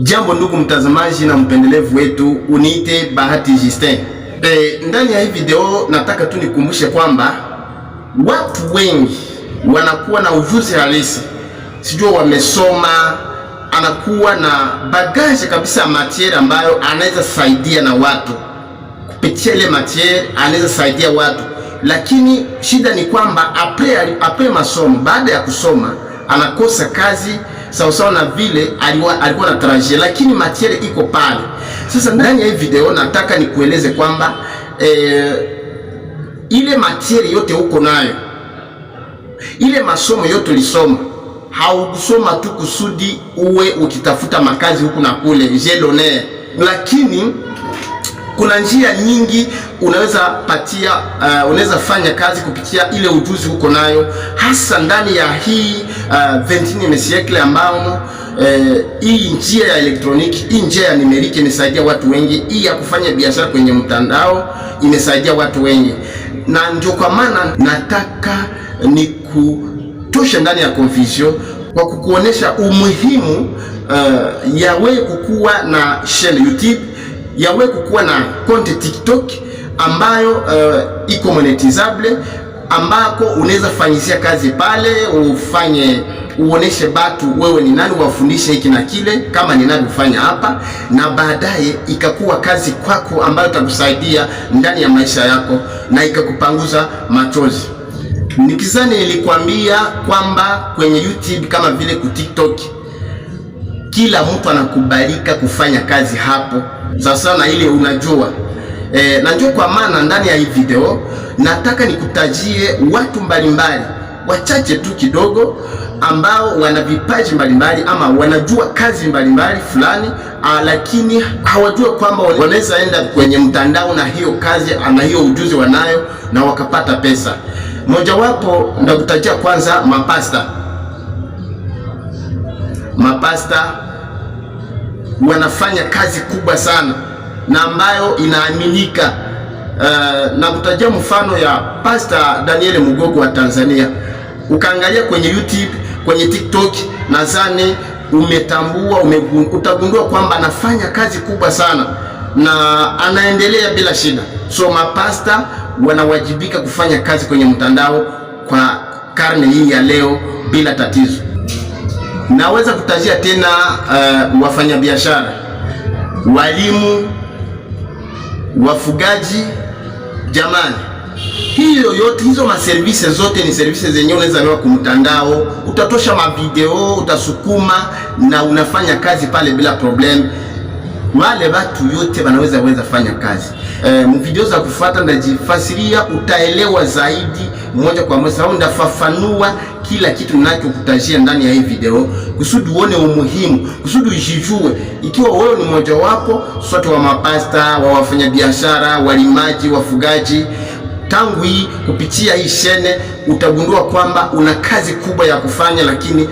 Jambo ndugu mtazamaji na mpendelevu wetu, uniite Bahati Justin. Ndani ya hii video nataka tu nikumbushe kwamba watu wengi wanakuwa na ujuzi halisi, sijua wamesoma, anakuwa na bagage kabisa ya matiere ambayo anaweza saidia na watu. Kupitia ile matiere anaweza saidia watu, lakini shida ni kwamba apre masomo, baada ya kusoma anakosa kazi sawa na vile alikuwa na tarajia, lakini matiere iko pale. Sasa ndani ya hii video nataka nikueleze kwamba ile matiere yote uko nayo, ile masomo yote ulisoma, haukusoma tu kusudi uwe ukitafuta makazi huku na kule jelone, lakini kuna njia nyingi unaweza patia, unaweza fanya kazi kupitia ile ujuzi uko nayo, hasa ndani ya hii 21 siècle ambao hii njia ya elektroniki, hii njia ya numeriki imesaidia watu wengi. Hii ya kufanya biashara kwenye mtandao imesaidia watu wengi, na ndio kwa maana nataka nikutosha ndani ya confusion kwa kukuonesha umuhimu ya wewe kukuwa na channel YouTube, yawe kukuwa na konti TikTok ambayo iko monetizable, ambako unaweza fanyisia kazi pale, uoneshe batu wewe ni nani, wafundishe hiki na kile kama ninavyofanya hapa, na baadaye ikakuwa kazi kwako ambayo itakusaidia ndani ya maisha yako na ikakupanguza machozi. Nikizani nilikwambia kwamba kwenye YouTube kama vile ku TikTok kila mtu anakubalika kufanya kazi hapo sasa na ile unajua. Najua kwa maana ndani ya hii video nataka nikutajie watu mbalimbali, wachache tu kidogo, ambao wana vipaji mbalimbali ama wanajua kazi mbalimbali fulani, lakini hawajua kwamba wanaweza enda kwenye mtandao na hiyo kazi na hiyo ujuzi wanayo na wakapata pesa. Mojawapo ndakutajia kwanza mapasta wanafanya kazi kubwa sana na ambayo inaaminika. Na kutajia mfano ya Pastor Daniel Mugogo wa Tanzania. Ukaangalia kwenye YouTube, kwenye TikTok, nadhani umetambua, utagundua kwamba anafanya kazi kubwa sana na anaendelea bila shida. So mapasta wanawajibika kufanya kazi kwenye mtandao kwa karne hii ya leo bila tatizo. Naweza kutajia tena wafanyabiashara, walimu, wafugaji. Jamani, hiyo yote, hizo maservice zote ni services zenyewe unaweza lewa kumtandao, utatosha mavideo, utasukuma na unafanya kazi pale bila problem. Wale watu yote wanaweza fanya kazi. Video za kufuata ndajifasiria, utaelewa zaidi moja kwa moja, au ndafafanua kila kitu ninachokutajia ndani ya hii video kusudi uone umuhimu, kusudi ujijue ikiwa wewe ni mmoja wapo sote wa mapasta, wa wafanyabiashara, walimaji, wafugaji. Tangu hii kupitia hii shene utagundua kwamba una kazi kubwa ya kufanya, lakini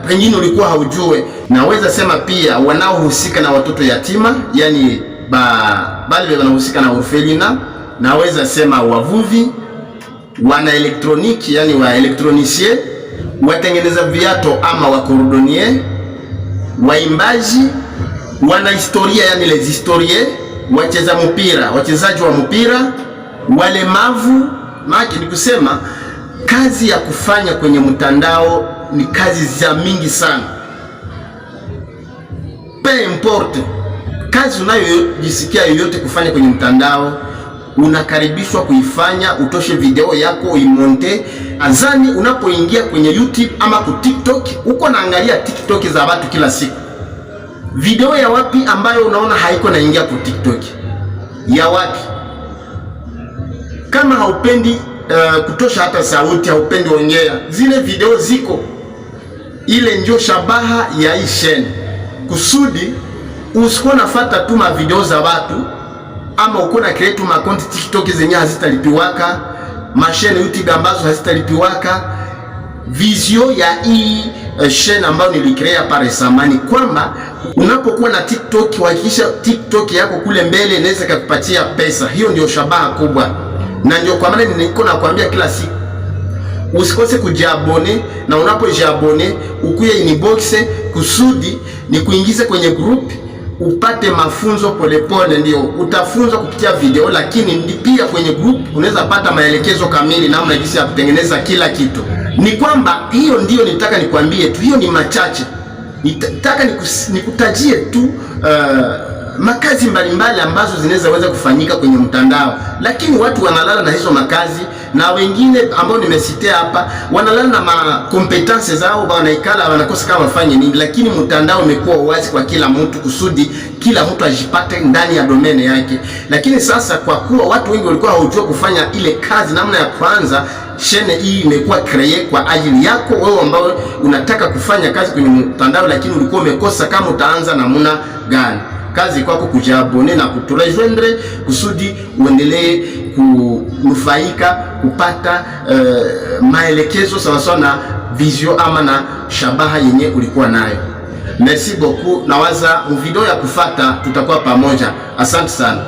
pengine ulikuwa haujue. Naweza sema pia wanaohusika na watoto yatima, yani bali wanahusika na orphelina. Naweza sema wavuvi, wana elektroniki, yani wa elektronisie, watengeneza viato ama wa cordonnier, waimbaji, wana historia, yani les historiens, wacheza mpira, wachezaji wa mpira, walemavu. Maki ni kusema kazi ya kufanya kwenye mtandao ni kazi za mingi sana. Peu importe kazi unayojisikia yoyote kufanya kwenye mtandao, unakaribishwa kuifanya. Utoshe video yako, uimonte. Azani unapoingia kwenye YouTube ama ku TikTok, uko naangalia TikTok za watu kila siku, video ya wapi ambayo unaona haiko naingia ku TikTok? Ya wapi? Kama haupendi kutosha hata sauti, haupendi ongea, zile video ziko. Ile ndio shabaha ya hii shene, kusudi usikuwa nafuata tu ma video za watu, ama uko na create ma account TikTok zenye hazitalipiwaka, mashene YouTube ambazo hazitalipiwaka. Vizio ya hii shene ambayo nilicrea pale samani kwamba unapokuwa na TikTok, hakikisha TikTok yako kule mbele inaweza kukupatia pesa. Hiyo ndio shabaha kubwa, na ndio kwa maana niko nakwambia kila siku usikose kujiabone, na unapojiabone ukuye inbox kusudi ni kuingize kwenye group upate mafunzo polepole. Ndio utafunzwa kupitia video, lakini pia kwenye group unaweza pata maelekezo kamili namna jinsi ya kutengeneza kila kitu. Ni kwamba hiyo ndio nitaka nikwambie tu, hiyo ni machache. Nitaka nikutajie tu makazi mbalimbali ambazo zinaweza kufanyika kwenye mtandao, lakini watu wanalala na hizo makazi, na wengine ambao nimesitea hapa wanalala na makompetences zao, wanaikala wanakosa kama wafanye nini. Lakini mtandao umekuwa wazi kwa kila mtu kusudi kila mtu ajipate ndani ya domene yake. Lakini sasa kwa kuwa watu wengi walikuwa hawajua kufanya ile kazi namna ya kwanza, shene hii imekuwa create kwa ajili yako wewe ambao unataka kufanya kazi kwenye mtandao, lakini ulikuwa umekosa kama utaanza namna gani. Kazi kwako kujiabone na kuturejoindre kusudi uendelee kunufaika, kupata maelekezo sawasawa na vision ama na shabaha yenye ulikuwa nayo. Merci beaucoup. Nawaza video ya kufata tutakuwa pamoja. Asante sana.